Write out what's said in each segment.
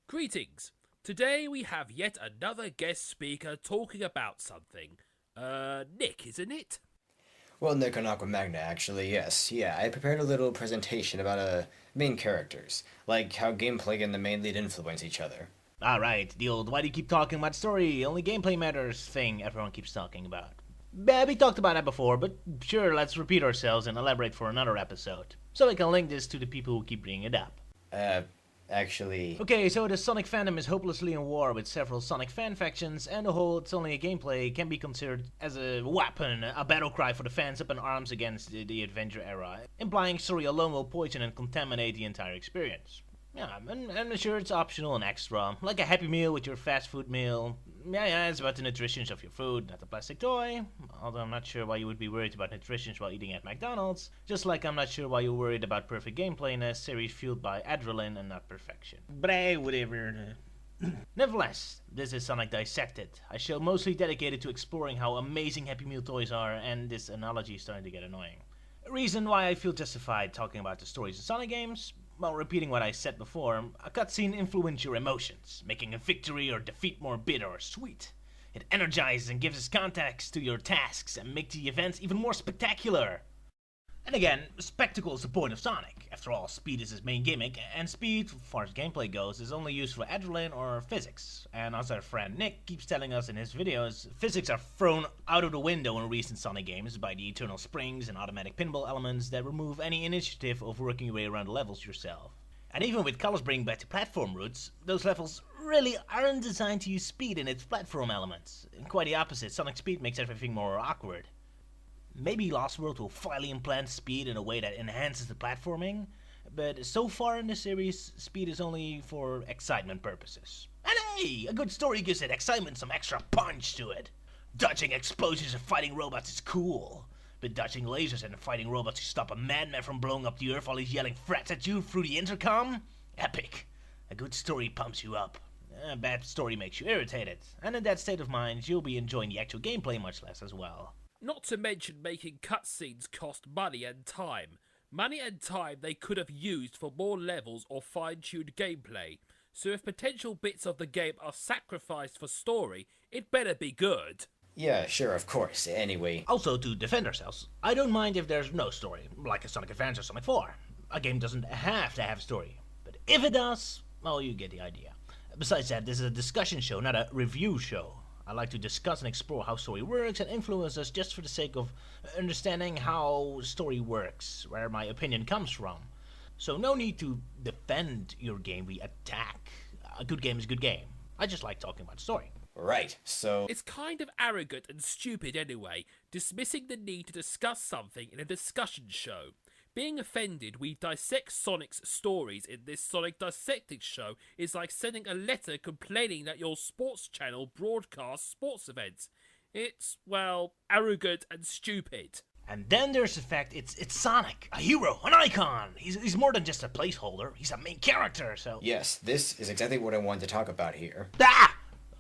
Greetings. Today we have yet another guest speaker talking about something. Nick, isn't it? Well, Nickonaquamagna2 actually, yes. Yeah, I prepared a little presentation about main characters, like how gameplay and the main lead influence each other. Alright, the old why do you keep talking about story, only gameplay matters thing everyone keeps talking about. Yeah, we talked about that before, but sure, let's repeat ourselves and elaborate for another episode. So we can link this to the people who keep bringing it up. Uh, actually... Okay, so the Sonic fandom is hopelessly in war with several Sonic fan factions, and the whole It's Only a Gameplay can be considered as a weapon, a battle cry for the fans up in arms against the adventure era, implying story alone will poison and contaminate the entire experience. Yeah, and sure, it's optional and extra, like a Happy Meal with your fast food meal. Yeah, it's about the nutrition of your food, not the plastic toy. Although I'm not sure why you would be worried about nutrition while eating at McDonald's. Just like I'm not sure why you're worried about perfect gameplay in a series fueled by adrenaline and not perfection. But hey, whatever. Nevertheless, this is Sonic Dissected, a show mostly dedicated to exploring how amazing Happy Meal toys are, and this analogy is starting to get annoying. A reason why I feel justified talking about the stories in Sonic games? Well, repeating what I said before, a cutscene influences your emotions, making a victory or defeat more bitter or sweet. It energizes and gives us context to your tasks and makes the events even more spectacular. And again, spectacle is the point of Sonic. After all, speed is his main gimmick, and speed, as far as gameplay goes, is only used for adrenaline or physics. And as our friend Nick keeps telling us in his videos, physics are thrown out of the window in recent Sonic games by the eternal springs and automatic pinball elements that remove any initiative of working your way around the levels yourself. And even with colors bringing back to platform roots, those levels really aren't designed to use speed in its platform elements. And quite the opposite, Sonic Speed makes everything more awkward. Maybe Lost World will finally implant speed in a way that enhances the platforming, but so far in the series, speed is only for excitement purposes. And hey, a good story gives that excitement some extra punch to it. Dodging explosions and fighting robots is cool, but dodging lasers and fighting robots to stop a madman from blowing up the earth while he's yelling threats at you through the intercom? Epic. A good story pumps you up. A bad story makes you irritated, and in that state of mind, you'll be enjoying the actual gameplay much less as well. Not to mention making cutscenes cost money and time. Money and time they could have used for more levels or fine-tuned gameplay. So if potential bits of the game are sacrificed for story, it better be good. Yeah, sure, of course. Anyway... Also, to defend ourselves, I don't mind if there's no story, like a Sonic Advance or Sonic 4. A game doesn't have to have a story. But if it does, well, you get the idea. Besides that, this is a discussion show, not a review show. I like to discuss and explore how story works and influence us just for the sake of understanding how story works, where my opinion comes from. So no need to defend your game, we attack. A good game is a good game. I just like talking about story. Right, so... It's kind of arrogant and stupid anyway, dismissing the need to discuss something in a discussion show. Being offended we dissect Sonic's stories in this Sonic Dissecting show is like sending a letter complaining that your sports channel broadcasts sports events. It's, well, arrogant and stupid. And then there's the fact it's Sonic, a hero, an icon. He's more than just a placeholder. He's a main character, so... Yes, this is exactly what I wanted to talk about here. Ah!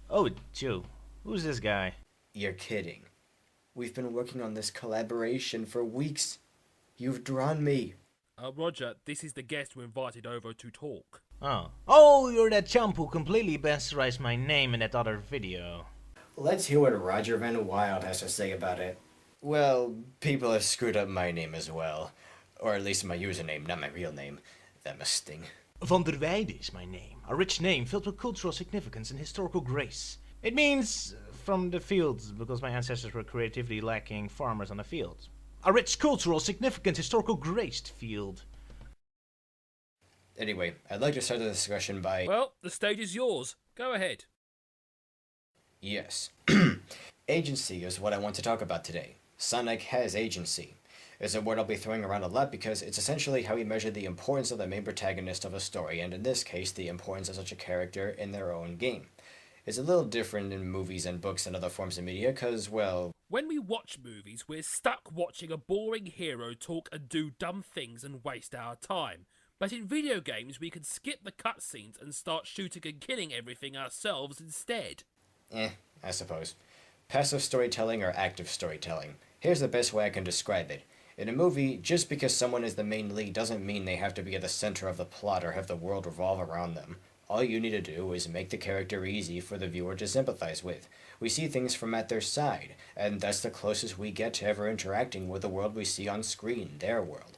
Oh, Joe. Who's this guy? You're kidding. We've been working on this collaboration for weeks. You've drawn me. Roger, this is the guest we invited over to talk. Oh, you're that chump who completely bastardized my name in that other video. Let's hear what Roger Van Wild has to say about it. Well, people have screwed up my name as well. Or at least my username, not my real name. That must sting. Van der Weide is my name. A rich name filled with cultural significance and historical grace. It means from the fields, because my ancestors were creatively lacking farmers on the fields. A rich cultural, significant, historical graced field. Anyway, I'd like to start the discussion by... Well, the stage is yours. Go ahead. Yes. Agency is what I want to talk about today. Sonic has agency. It's a word I'll be throwing around a lot because it's essentially how we measure the importance of the main protagonist of a story, and in this case, the importance of such a character in their own game. It's a little different in movies and books and other forms of media because, well... When we watch movies, we're stuck watching a boring hero talk and do dumb things and waste our time. But in video games, we can skip the cutscenes and start shooting and killing everything ourselves instead. I suppose. Passive storytelling or active storytelling. Here's the best way I can describe it. In a movie, just because someone is the main lead doesn't mean they have to be at the center of the plot or have the world revolve around them. All you need to do is make the character easy for the viewer to sympathize with. We see things from at their side, and that's the closest we get to ever interacting with the world we see on screen, their world.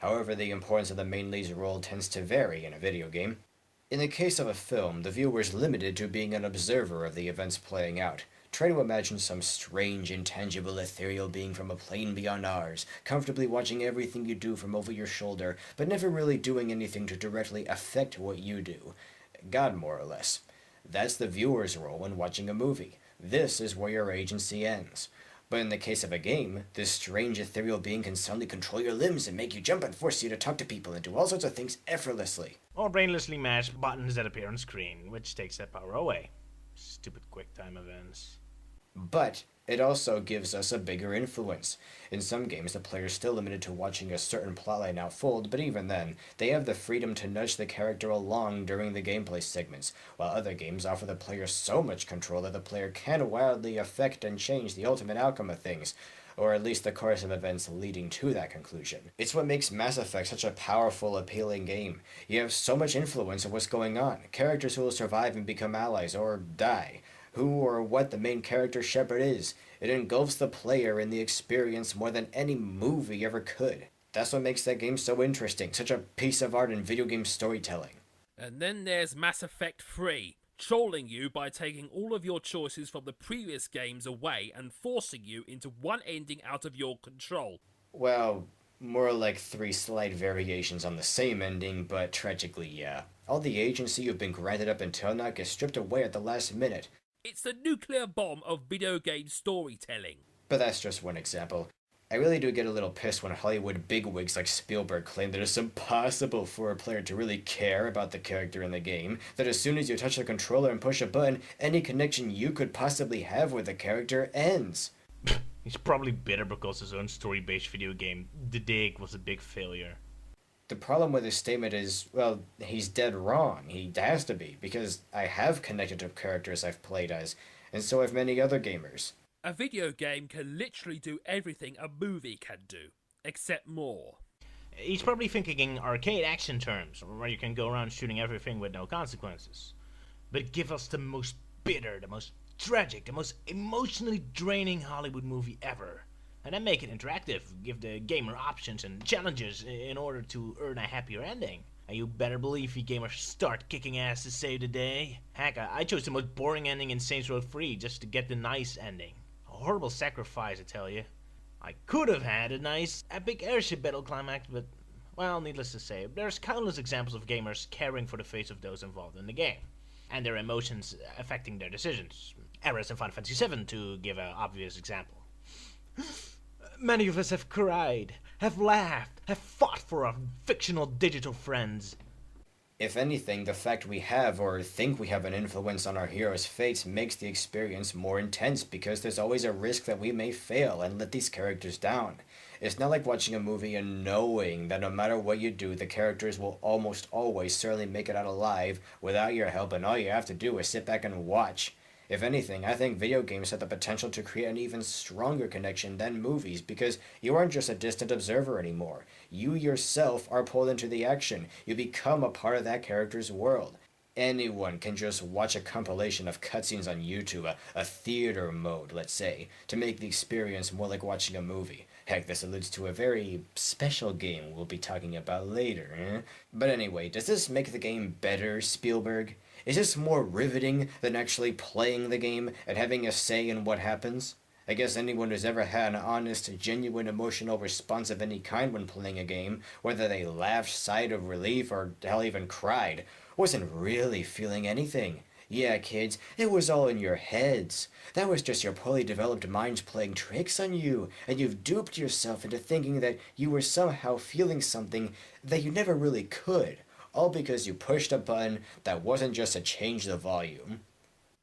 However, the importance of the main lead's role tends to vary in a video game. In the case of a film, the viewer is limited to being an observer of the events playing out. Try to imagine some strange, intangible, ethereal being from a plane beyond ours, comfortably watching everything you do from over your shoulder, but never really doing anything to directly affect what you do. God, more or less. That's the viewer's role when watching a movie. This is where your agency ends. But in the case of a game, this strange ethereal being can suddenly control your limbs and make you jump and force you to talk to people and do all sorts of things effortlessly. Or brainlessly mash buttons that appear on screen, which takes that power away. Stupid QuickTime events. But it also gives us a bigger influence. In some games, the player is still limited to watching a certain plotline unfold, but even then, they have the freedom to nudge the character along during the gameplay segments, while other games offer the player so much control that the player can wildly affect and change the ultimate outcome of things, or at least the course of events leading to that conclusion. It's what makes Mass Effect such a powerful, appealing game. You have so much influence on what's going on, characters who will survive and become allies, or die, who or what the main character Shepard is. It engulfs the player in the experience more than any movie ever could. That's what makes that game so interesting, such a piece of art in video game storytelling. And then there's Mass Effect 3, trolling you by taking all of your choices from the previous games away and forcing you into one ending out of your control. Well, more like 3 slight variations on the same ending, but tragically, yeah. All the agency you've been granted up until now gets stripped away at the last minute. It's the nuclear bomb of video game storytelling. But that's just one example. I really do get a little pissed when Hollywood bigwigs like Spielberg claim that it's impossible for a player to really care about the character in the game, that as soon as you touch the controller and push a button, any connection you could possibly have with the character ends. He's probably bitter because his own story-based video game, The Dig, was a big failure. The problem with his statement is, well, he's dead wrong. He has to be, because I have connected to characters I've played as, and so have many other gamers. A video game can literally do everything a movie can do, except more. He's probably thinking in arcade action terms, where you can go around shooting everything with no consequences. But give us the most bitter, the most tragic, the most emotionally draining Hollywood movie ever. And then make it interactive, give the gamer options and challenges in order to earn a happier ending. And you better believe we gamers start kicking ass to save the day. Heck, I chose the most boring ending in Saints Row 3 just to get the nice ending. A horrible sacrifice, I tell you. I could have had a nice epic airship battle climax, but, well, needless to say, there's countless examples of gamers caring for the fate of those involved in the game, and their emotions affecting their decisions. Errors in Final Fantasy VII, to give an obvious example. Many of us have cried, have laughed, have fought for our fictional digital friends. If anything, the fact we have or think we have an influence on our heroes' fates makes the experience more intense because there's always a risk that we may fail and let these characters down. It's not like watching a movie and knowing that no matter what you do, the characters will almost always certainly make it out alive without your help, and all you have to do is sit back and watch. If anything, I think video games have the potential to create an even stronger connection than movies because you aren't just a distant observer anymore. You yourself are pulled into the action. You become a part of that character's world. Anyone can just watch a compilation of cutscenes on YouTube, a theater mode, let's say, to make the experience more like watching a movie. Heck, this alludes to a very special game we'll be talking about later, eh? But anyway, does this make the game better, Spielberg? Is this more riveting than actually playing the game and having a say in what happens? I guess anyone who's ever had an honest, genuine emotional response of any kind when playing a game, whether they laughed, sighed of relief, or hell even cried, wasn't really feeling anything. Yeah, kids, it was all in your heads. That was just your poorly developed minds playing tricks on you, and you've duped yourself into thinking that you were somehow feeling something that you never really could. All because you pushed a button that wasn't just to change the volume.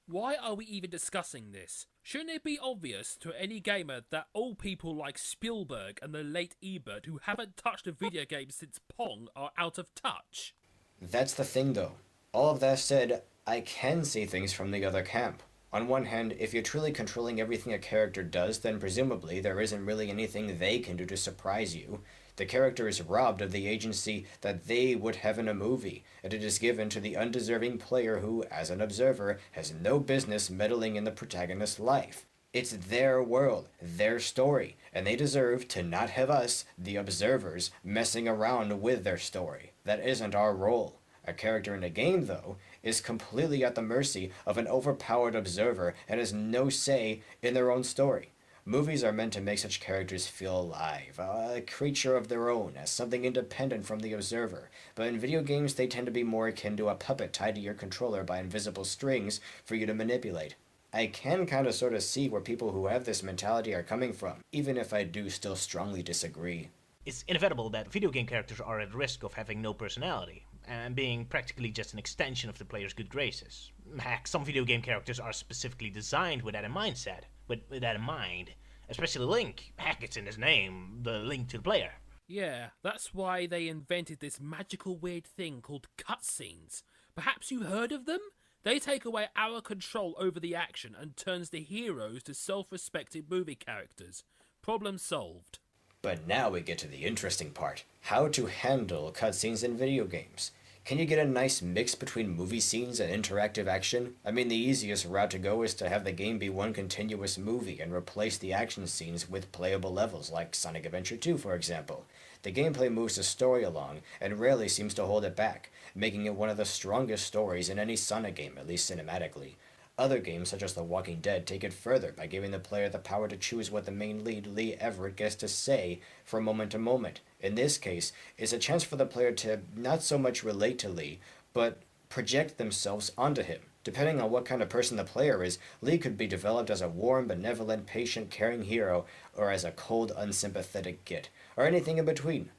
Why are we even discussing this? Shouldn't it be obvious to any gamer that old people like Spielberg and the late Ebert who haven't touched a video game since Pong are out of touch? That's the thing though. All of that said, I can see things from the other camp. On one hand, if you're truly controlling everything a character does, then presumably there isn't really anything they can do to surprise you. The character is robbed of the agency that they would have in a movie, and it is given to the undeserving player who, as an observer, has no business meddling in the protagonist's life. It's their world, their story, and they deserve to not have us, the observers, messing around with their story. That isn't our role. A character in a game, though, is completely at the mercy of an overpowered observer and has no say in their own story. Movies are meant to make such characters feel alive, a creature of their own, as something independent from the observer. But in video games, they tend to be more akin to a puppet tied to your controller by invisible strings for you to manipulate. I can kind of sort of see where people who have this mentality are coming from, even if I do still strongly disagree. It's inevitable that video game characters are at risk of having no personality, and being practically just an extension of the player's good graces. Heck, some video game characters are specifically designed with that in mindset, with that in mind. Especially Link. Heck, it's in his name, the link to the player. Yeah, that's why they invented this magical weird thing called cutscenes. Perhaps you heard of them? They take away our control over the action and turns the heroes to self-respecting movie characters. Problem solved. But now we get to the interesting part. How to handle cutscenes in video games. Can you get a nice mix between movie scenes and interactive action? I mean, the easiest route to go is to have the game be one continuous movie and replace the action scenes with playable levels, like Sonic Adventure 2, for example. The gameplay moves the story along, and rarely seems to hold it back, making it one of the strongest stories in any Sonic game, at least cinematically. Other games, such as The Walking Dead, take it further by giving the player the power to choose what the main lead, Lee Everett, gets to say from moment to moment. In this case, it's a chance for the player to not so much relate to Lee, but project themselves onto him. Depending on what kind of person the player is, Lee could be developed as a warm, benevolent, patient, caring hero, or as a cold, unsympathetic git, or anything in between.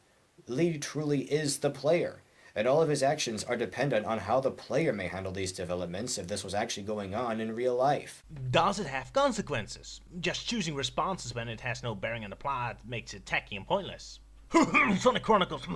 Lee truly is the player, and all of his actions are dependent on how the player may handle these developments if this was actually going on in real life. Does it have consequences? Just choosing responses when it has no bearing on the plot makes it tacky and pointless. Sonic Chronicles.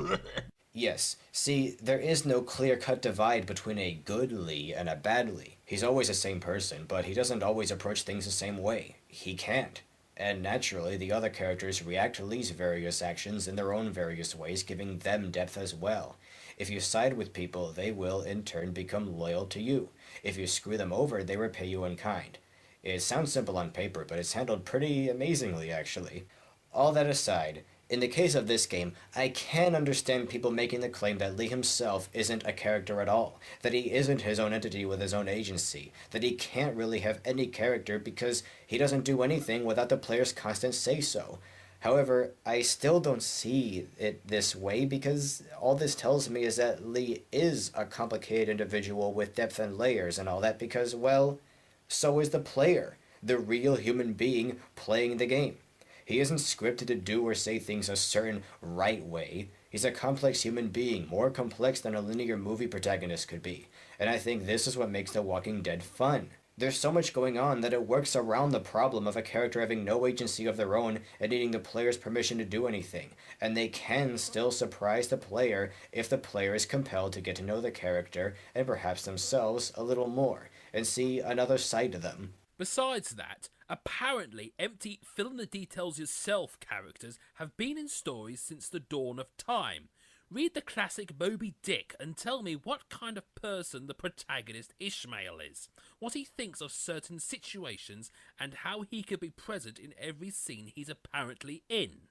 Yes, see, there is no clear-cut divide between a good Lee and a bad Lee. He's always the same person, but he doesn't always approach things the same way. He can't. And naturally, the other characters react to Lee's various actions in their own various ways, giving them depth as well. If you side with people, they will, in turn, become loyal to you. If you screw them over, they repay you in kind. It sounds simple on paper, but it's handled pretty amazingly, actually. All that aside, in the case of this game, I can understand people making the claim that Lee himself isn't a character at all, that he isn't his own entity with his own agency, that he can't really have any character because he doesn't do anything without the player's constant say-so. However, I still don't see it this way because all this tells me is that Lee is a complicated individual with depth and layers and all that because, well, so is the player, the real human being playing the game. He isn't scripted to do or say things a certain right way. He's a complex human being, more complex than a linear movie protagonist could be. And I think this is what makes The Walking Dead fun. There's so much going on that it works around the problem of a character having no agency of their own and needing the player's permission to do anything. And they can still surprise the player if the player is compelled to get to know the character and perhaps themselves a little more and see another side to them. Besides that, apparently empty fill-in-the-details-yourself characters have been in stories since the dawn of time. Read the classic Moby Dick and tell me what kind of person the protagonist Ishmael is, what he thinks of certain situations, and how he could be present in every scene he's apparently in.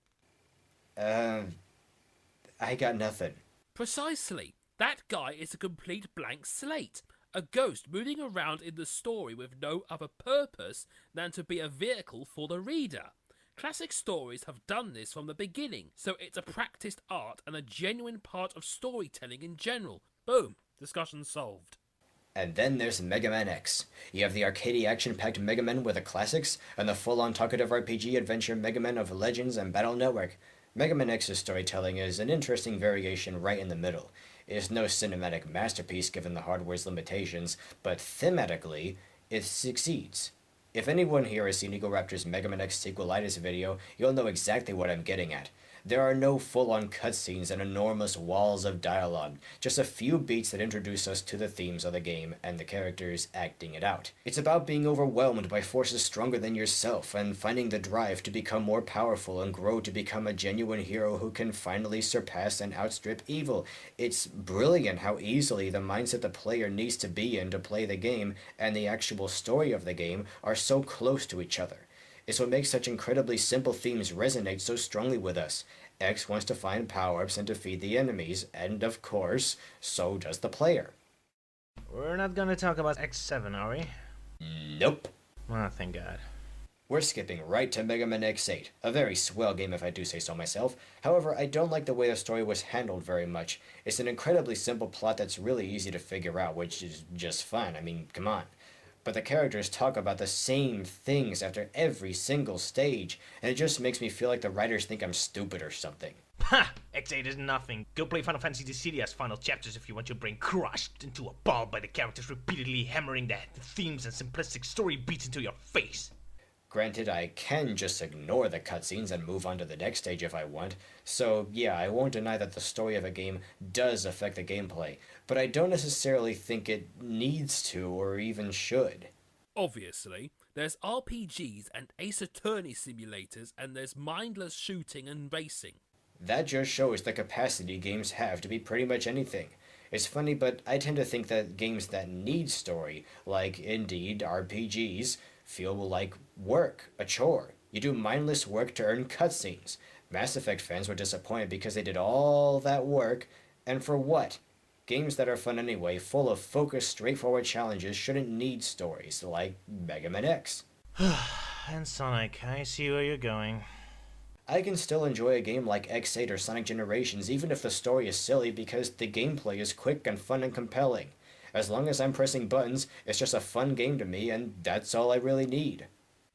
I got nothing. Precisely. That guy is a complete blank slate. A ghost moving around in the story with no other purpose than to be a vehicle for the reader. Classic stories have done this from the beginning, so it's a practiced art and a genuine part of storytelling in general. Boom, discussion solved. And then there's Mega Man X. You have the arcadey action-packed Mega Man with the classics, and the full-on talkative RPG adventure Mega Man of Legends and Battle Network. Mega Man X's storytelling is an interesting variation right in the middle. It is no cinematic masterpiece given the hardware's limitations, but thematically, it succeeds. If anyone here has seen Eagle Raptor's Mega Man X sequelitis video, you'll know exactly what I'm getting at. There are no full-on cutscenes and enormous walls of dialogue, just a few beats that introduce us to the themes of the game and the characters acting it out. It's about being overwhelmed by forces stronger than yourself and finding the drive to become more powerful and grow to become a genuine hero who can finally surpass and outstrip evil. It's brilliant how easily the mindset the player needs to be in to play the game and the actual story of the game are so close to each other. It's what makes such incredibly simple themes resonate so strongly with us. X wants to find power-ups and defeat the enemies, and of course, so does the player. We're not gonna talk about X7, are we? Nope. Oh, thank God. We're skipping right to Mega Man X8, a very swell game if I do say so myself. However, I don't like the way the story was handled very much. It's an incredibly simple plot that's really easy to figure out, which is just fine. I mean, come on. But the characters talk about the same things after every single stage, and it just makes me feel like the writers think I'm stupid or something. Ha! X8 is nothing. Go play Final Fantasy Dissidia's final chapters if you want your brain crushed into a ball by the characters repeatedly hammering the themes and simplistic story beats into your face. Granted, I can just ignore the cutscenes and move on to the next stage if I want, so yeah, I won't deny that the story of a game does affect the gameplay, but I don't necessarily think it needs to or even should. Obviously, there's RPGs and Ace Attorney simulators, and there's mindless shooting and racing. That just shows the capacity games have to be pretty much anything. It's funny, but I tend to think that games that need story, like indeed RPGs, feel like work, a chore. You do mindless work to earn cutscenes. Mass Effect fans were disappointed because they did all that work, and for what? Games that are fun anyway, full of focused, straightforward challenges, shouldn't need stories, like Mega Man X. And Sonic, I see where you're going. I can still enjoy a game like X8 or Sonic Generations even if the story is silly because the gameplay is quick and fun and compelling. As long as I'm pressing buttons, it's just a fun game to me, and that's all I really need.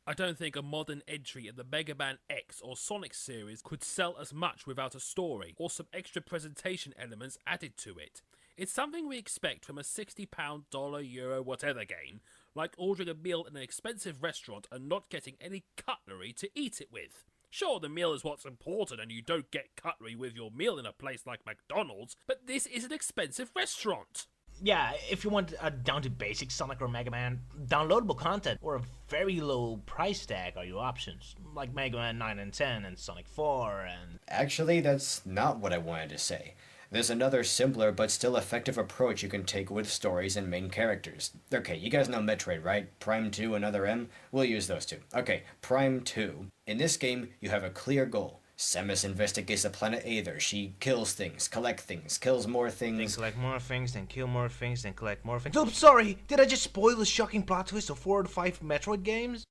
I don't think a modern entry in the Mega Man X or Sonic series could sell as much without a story or some extra presentation elements added to it. It's something we expect from a £60, dollar, euro, whatever game, like ordering a meal in an expensive restaurant and not getting any cutlery to eat it with. Sure, the meal is what's important and you don't get cutlery with your meal in a place like McDonald's, but this is an expensive restaurant. Yeah, if you want a down-to-basic Sonic or Mega Man, downloadable content or a very low price tag are your options, like Mega Man 9 and 10 and Sonic 4 and... Actually, that's not what I wanted to say. There's another simpler but still effective approach you can take with stories and main characters. Okay, you guys know Metroid, right? Prime 2, another M? We'll use those two. Okay, Prime 2. In this game, you have a clear goal. Samus investigates the planet Aether. She kills things, collects things, kills more things. Then collect more things, then kill more things, then collect more things. Oops, sorry! Did I just spoil the shocking plot twist of 4 or 5 Metroid games?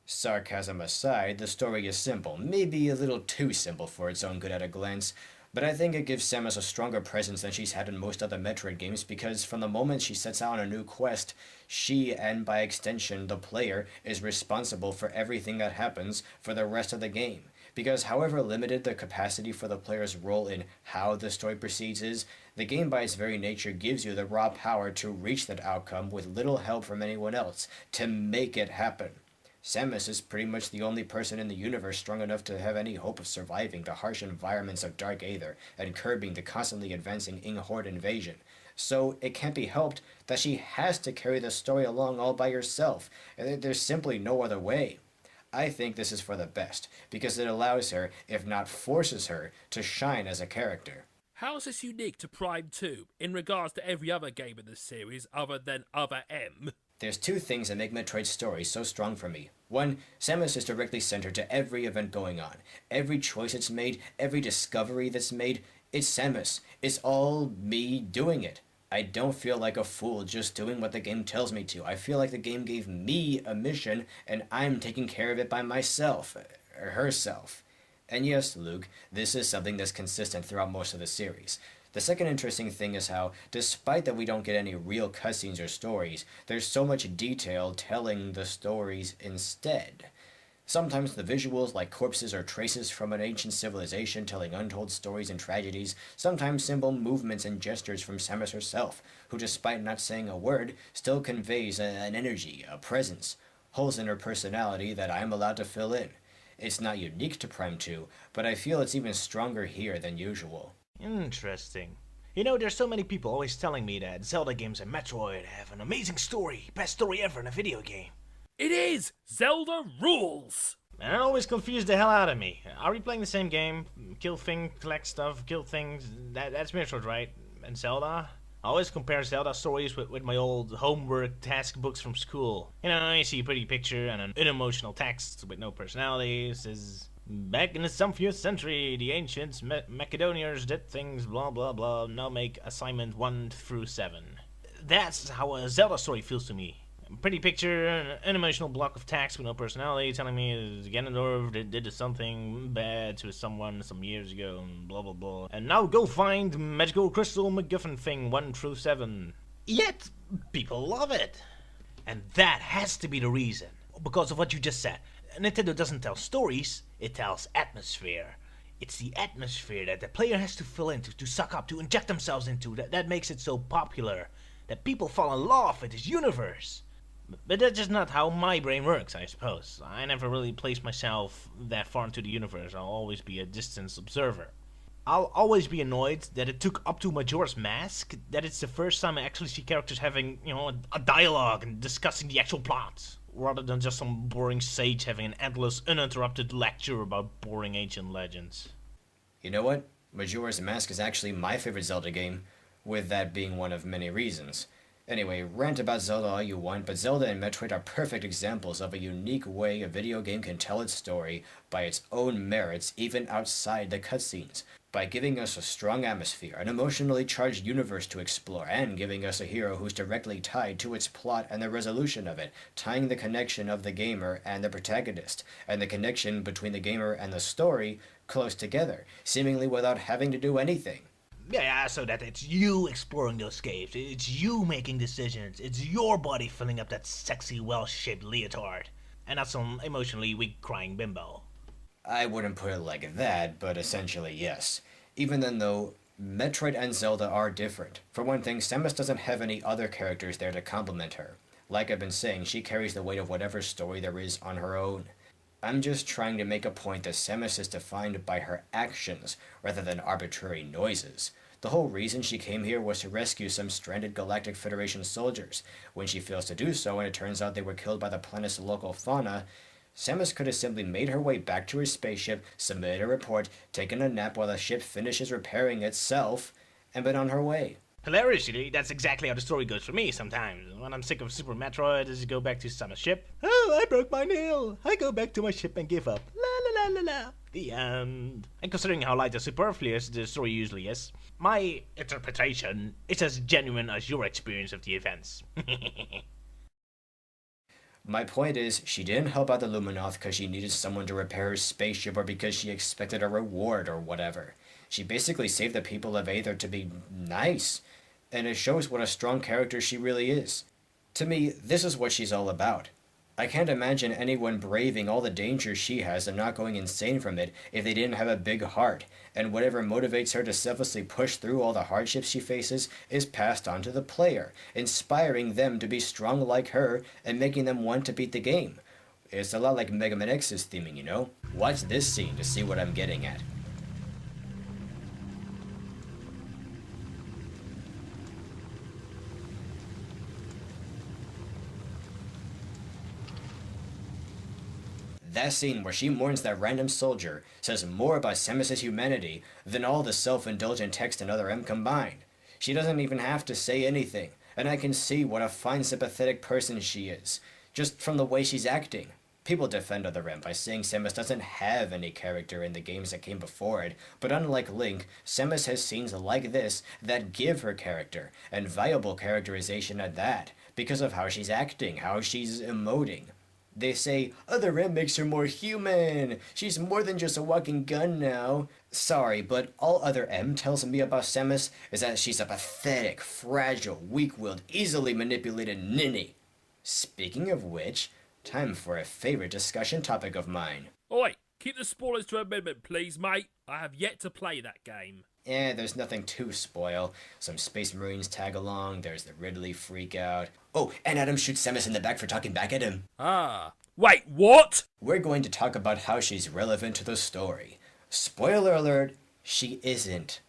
Sarcasm aside, the story is simple, maybe a little too simple for its own good at a glance, but I think it gives Samus a stronger presence than she's had in most other Metroid games because from the moment she sets out on a new quest, she, and by extension the player, is responsible for everything that happens for the rest of the game. Because however limited the capacity for the player's role in how the story proceeds is, the game by its very nature gives you the raw power to reach that outcome with little help from anyone else, to make it happen. Samus is pretty much the only person in the universe strong enough to have any hope of surviving the harsh environments of Dark Aether and curbing the constantly advancing Ing-Horde invasion. So it can't be helped that she has to carry the story along all by herself, and there's simply no other way. I think this is for the best, because it allows her, if not forces her, to shine as a character. How is this unique to Prime 2, in regards to every other game in this series other than Other M? There's two things that make Metroid's story so strong for me. One, Samus is directly centered to every event going on. Every choice it's made, every discovery that's made, it's Samus. It's all me doing it. I don't feel like a fool just doing what the game tells me to. I feel like the game gave me a mission, and I'm taking care of it by myself. Or herself. And yes, Luke, this is something that's consistent throughout most of the series. The second interesting thing is how, despite that we don't get any real cutscenes or stories, there's so much detail telling the stories instead. Sometimes the visuals, like corpses or traces from an ancient civilization telling untold stories and tragedies, sometimes simple movements and gestures from Samus herself, who despite not saying a word, still conveys an energy, a presence, holes in her personality that I'm allowed to fill in. It's not unique to Prime 2, but I feel it's even stronger here than usual. Interesting. You know, there's so many people always telling me that Zelda games and Metroid have an amazing story, best story ever in a video game. It is! Zelda rules! And it always confused the hell out of me. Are we playing the same game? Kill things, collect stuff, kill things. That's Metroid, right? And Zelda? I always compare Zelda stories with my old homework task books from school. You know, you see a pretty picture and an unemotional text with no personality. It says, back in the 7th century, the ancients Macedonians did things, blah blah blah. Now make assignment 1 through 7. That's how a Zelda story feels to me. Pretty picture, an unemotional block of text with no personality, telling me Ganondorf did something bad to someone some years ago, and blah blah blah. And now go find magical crystal MacGuffin thing 1 through 7. Yet, people love it. And that has to be the reason, because of what you just said. Nintendo doesn't tell stories, it tells atmosphere. It's the atmosphere that the player has to fill into, to suck up, to inject themselves into, that makes it so popular. That people fall in love with this universe. But that's just not how my brain works, I suppose. I never really placed myself that far into the universe. I'll always be a distant observer. I'll always be annoyed that it took up to Majora's Mask, that it's the first time I actually see characters having, a dialogue and discussing the actual plot, rather than just some boring sage having an endless, uninterrupted lecture about boring ancient legends. You know what? Majora's Mask is actually my favorite Zelda game, with that being one of many reasons. Anyway, rant about Zelda all you want, but Zelda and Metroid are perfect examples of a unique way a video game can tell its story by its own merits even outside the cutscenes, by giving us a strong atmosphere, an emotionally charged universe to explore, and giving us a hero who's directly tied to its plot and the resolution of it, tying the connection of the gamer and the protagonist, and the connection between the gamer and the story close together, seemingly without having to do anything. Yeah, so that it's you exploring those caves, it's you making decisions, it's your body filling up that sexy, well-shaped leotard, and not some emotionally weak crying bimbo. I wouldn't put it like that, but essentially yes. Even then though, Metroid and Zelda are different. For one thing, Samus doesn't have any other characters there to complement her. Like I've been saying, she carries the weight of whatever story there is on her own. I'm just trying to make a point that Samus is defined by her actions, rather than arbitrary noises. The whole reason she came here was to rescue some stranded Galactic Federation soldiers. When she fails to do so, and it turns out they were killed by the planet's local fauna, Samus could have simply made her way back to her spaceship, submitted a report, taken a nap while the ship finishes repairing itself, and been on her way. Hilariously, that's exactly how the story goes for me sometimes. When I'm sick of Super Metroid, I just go back to Samus' ship. Oh, I broke my nail. I go back to my ship and give up. La la la la la. The end. And considering how light and superfluous the story usually is, my interpretation is as genuine as your experience of the events. My point is, she didn't help out the Luminoth because she needed someone to repair her spaceship or because she expected a reward or whatever. She basically saved the people of Aether to be nice, and it shows what a strong character she really is. To me, this is what she's all about. I can't imagine anyone braving all the dangers she has and not going insane from it if they didn't have a big heart, and whatever motivates her to selflessly push through all the hardships she faces is passed on to the player, inspiring them to be strong like her and making them want to beat the game. It's a lot like Mega Man X's theming, you know? Watch this scene to see what I'm getting at. That scene where she mourns that random soldier says more about Samus's humanity than all the self-indulgent text in Other M combined. She doesn't even have to say anything, and I can see what a fine sympathetic person she is, just from the way she's acting. People defend Other M by saying Samus doesn't have any character in the games that came before it, but unlike Link, Samus has scenes like this that give her character, and valuable characterization at that, because of how she's acting, how she's emoting. They say, Other M makes her more human. She's more than just a walking gun now. Sorry, but all Other M tells me about Samus is that she's a pathetic, fragile, weak-willed, easily manipulated ninny. Speaking of which, time for a favorite discussion topic of mine. Oi, keep the spoilers to amendment, please, mate. I have yet to play that game. there's nothing to spoil. Some Space Marines tag along, there's the Ridley freak out. Oh, and Adam shoots Samus in the back for talking back at him. Ah. Wait, what? We're going to talk about how she's relevant to the story. Spoiler alert, she isn't.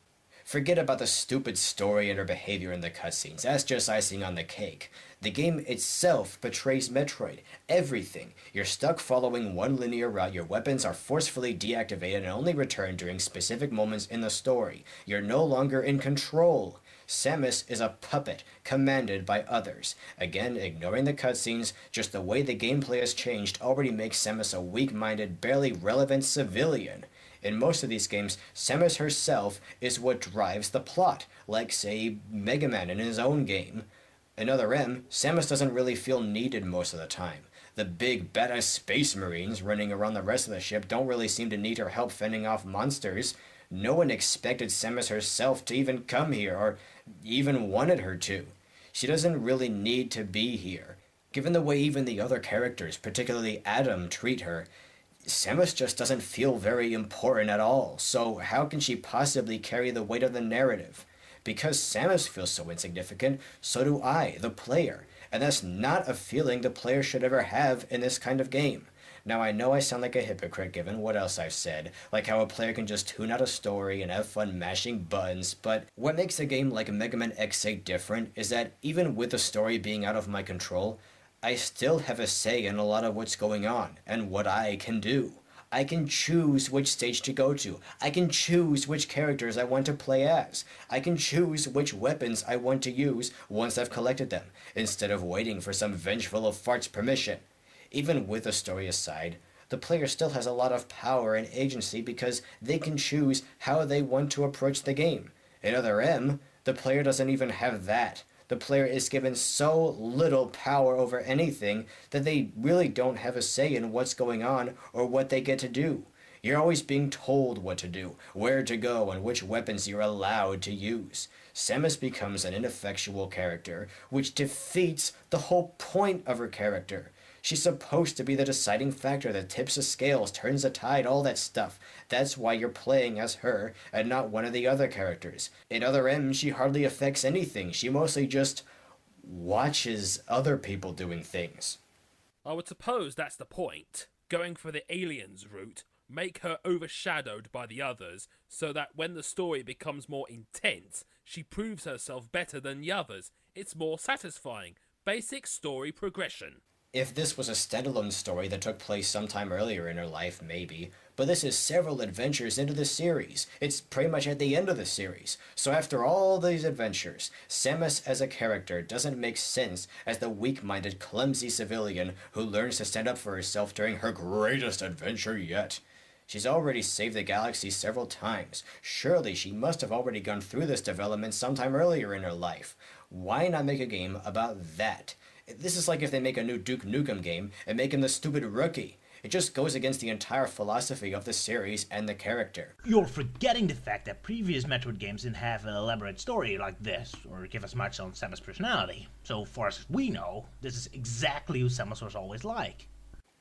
Forget about the stupid story and her behavior in the cutscenes. That's just icing on the cake. The game itself betrays Metroid. Everything. You're stuck following one linear route, your weapons are forcefully deactivated and only return during specific moments in the story. You're no longer in control. Samus is a puppet, commanded by others. Again, ignoring the cutscenes, just the way the gameplay has changed already makes Samus a weak-minded, barely relevant civilian. In most of these games, Samus herself is what drives the plot, like, say, Mega Man in his own game. In Other M, Samus doesn't really feel needed most of the time. The big, badass Space Marines running around the rest of the ship don't really seem to need her help fending off monsters. No one expected Samus herself to even come here, or even wanted her to. She doesn't really need to be here. Given the way even the other characters, particularly Adam, treat her, Samus just doesn't feel very important at all, so how can she possibly carry the weight of the narrative? Because Samus feels so insignificant, so do I, the player, and that's not a feeling the player should ever have in this kind of game. Now I know I sound like a hypocrite given what else I've said, like how a player can just tune out a story and have fun mashing buttons, but what makes a game like Mega Man X8 different is that even with the story being out of my control, I still have a say in a lot of what's going on, and what I can do. I can choose which stage to go to. I can choose which characters I want to play as. I can choose which weapons I want to use once I've collected them, instead of waiting for some vengeful of fart's permission. Even with the story aside, the player still has a lot of power and agency because they can choose how they want to approach the game. In Other M, the player doesn't even have that. The player is given so little power over anything that they really don't have a say in what's going on or what they get to do. You're always being told what to do, where to go, and which weapons you're allowed to use. Samus becomes an ineffectual character, which defeats the whole point of her character. She's supposed to be the deciding factor that tips the scales, turns the tide, all that stuff. That's why you're playing as her and not one of the other characters. In Other M, she hardly affects anything. She mostly just watches other people doing things. I would suppose that's the point. Going for the aliens route, make her overshadowed by the others, so that when the story becomes more intense, she proves herself better than the others. It's more satisfying. Basic story progression. If this was a standalone story that took place sometime earlier in her life, maybe, but this is several adventures into the series. It's pretty much at the end of the series. So after all these adventures, Samus as a character doesn't make sense as the weak-minded, clumsy civilian who learns to stand up for herself during her greatest adventure yet. She's already saved the galaxy several times. Surely she must have already gone through this development sometime earlier in her life. Why not make a game about that? This is like if they make a new Duke Nukem game and make him the stupid rookie. It just goes against the entire philosophy of the series and the character. You're forgetting the fact that previous Metroid games didn't have an elaborate story like this, or give us much on Samus' personality. So far as we know, this is exactly who Samus was always like.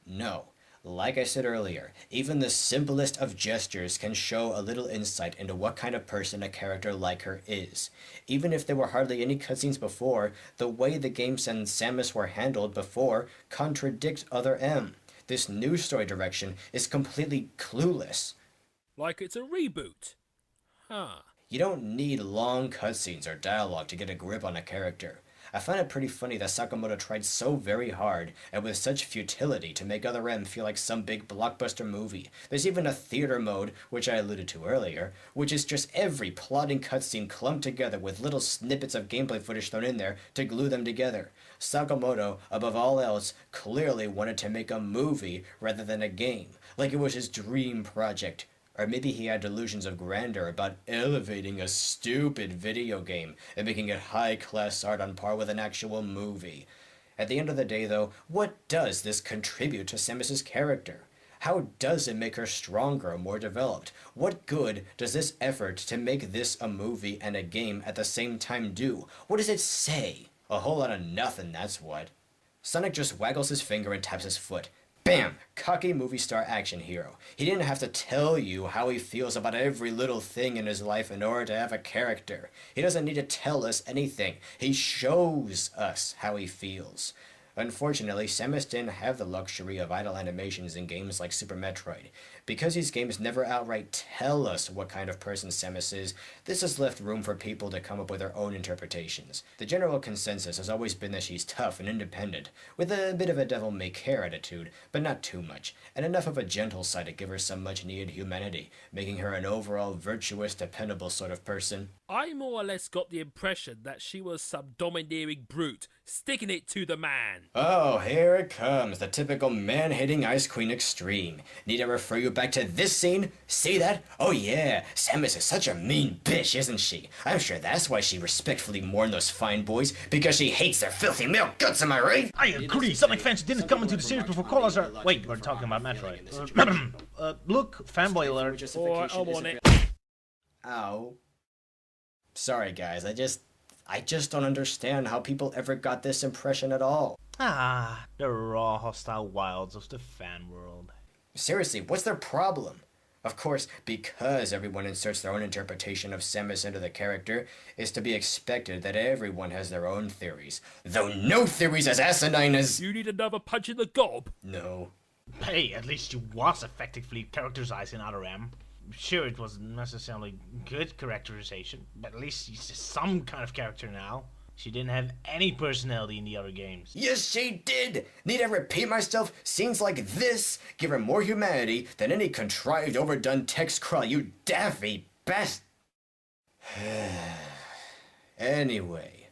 No. Like I said earlier, even the simplest of gestures can show a little insight into what kind of person a character like her is. Even if there were hardly any cutscenes before, the way the games and Samus were handled before contradict Other M. This new story direction is completely clueless. Like it's a reboot. Huh. You don't need long cutscenes or dialogue to get a grip on a character. I find it pretty funny that Sakamoto tried so very hard and with such futility to make Other M feel like some big blockbuster movie. There's even a theater mode, which I alluded to earlier, which is just every plotting cutscene clumped together with little snippets of gameplay footage thrown in there to glue them together. Sakamoto, above all else, clearly wanted to make a movie rather than a game, like it was his dream project. Or maybe he had delusions of grandeur about elevating a stupid video game and making it high-class art on par with an actual movie. At the end of the day, though, what does this contribute to Samus's character? How does it make her stronger or more developed? What good does this effort to make this a movie and a game at the same time do? What does it say? A whole lot of nothing, that's what. Sonic just waggles his finger and taps his foot. bam, cocky movie star action hero. He didn't have to tell you how he feels about every little thing in his life in order to have a character. He doesn't need to tell us anything. He shows us how he feels. Unfortunately, Samus didn't have the luxury of idle animations in games like Super Metroid. Because these games never outright tell us what kind of person Samus is, this has left room for people to come up with their own interpretations. The general consensus has always been that she's tough and independent, with a bit of a devil-may-care attitude, but not too much, and enough of a gentle side to give her some much-needed humanity, making her an overall virtuous, dependable sort of person. I more or less got the impression that she was some domineering brute, sticking it to the man. Oh, here it comes, the typical man-hating Ice Queen extreme. Need I refer you back to this scene? See that? Oh yeah, Samus is such a mean bitch, isn't she? I'm sure that's why she respectfully mourned those fine boys, because she hates their filthy male guts, am I right? I agree. Sonic fans didn't come into the series before callers are. Wait, we're talking about Metroid. Look, fanboy alert. Or I'm on it. Ow. Sorry guys, I just don't understand how people ever got this impression at all. Ah, the raw, hostile wilds of the fan world. Seriously, what's their problem? Of course, because everyone inserts their own interpretation of Samus into the character, it's to be expected that everyone has their own theories. Though no theories as asinine as... You need another punch in the gob? No. Hey, at least she was effectively characterized in Other M. Sure, it wasn't necessarily good characterization, but at least she's some kind of character now. She didn't have any personality in the other games. Yes, she did! Need I repeat myself? Scenes like this give her more humanity than any contrived, overdone text crawl, you daffy best. Anyway,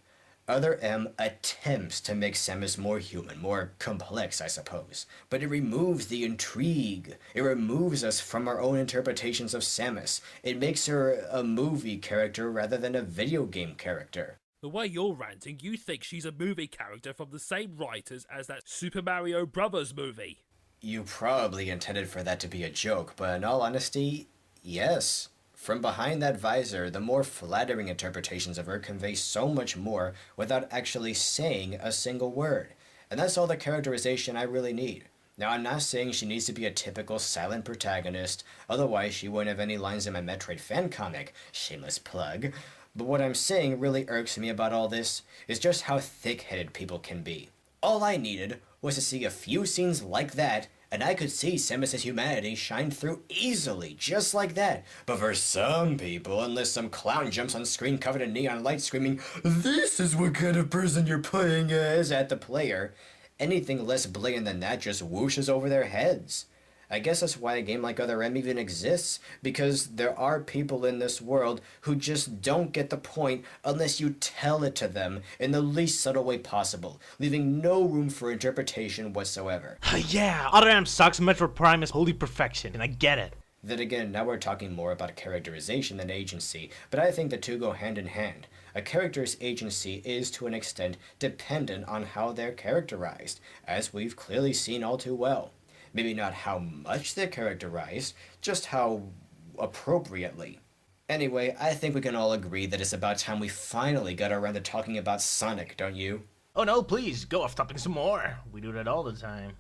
Other M attempts to make Samus more human, more complex, I suppose. But it removes the intrigue. It removes us from our own interpretations of Samus. It makes her a movie character rather than a video game character. The way you're ranting, you think she's a movie character from the same writers as that Super Mario Brothers movie. You probably intended for that to be a joke, but in all honesty, yes. From behind that visor, the more flattering interpretations of her convey so much more without actually saying a single word. And that's all the characterization I really need. Now, I'm not saying she needs to be a typical silent protagonist, otherwise she wouldn't have any lines in my Metroid fan comic. Shameless plug. But what I'm saying really irks me about all this is just how thick-headed people can be. All I needed was to see a few scenes like that, and I could see Samus's humanity shine through easily, just like that. But for some people, unless some clown jumps on screen covered in neon lights screaming, "This is what kind of person you're playing as," at the player, anything less blatant than that just whooshes over their heads. I guess that's why a game like Other M even exists, because there are people in this world who just don't get the point unless you tell it to them in the least subtle way possible, leaving no room for interpretation whatsoever. Yeah, Other M sucks, Metroid Prime is holy perfection, and I get it. Then again, now we're talking more about characterization than agency, but I think the two go hand in hand. A character's agency is, to an extent, dependent on how they're characterized, as we've clearly seen all too well. Maybe not how much they're characterized, just how appropriately. Anyway, I think we can all agree that it's about time we finally got around to talking about Sonic, don't you? Oh no, please, go off topic some more. We do that all the time.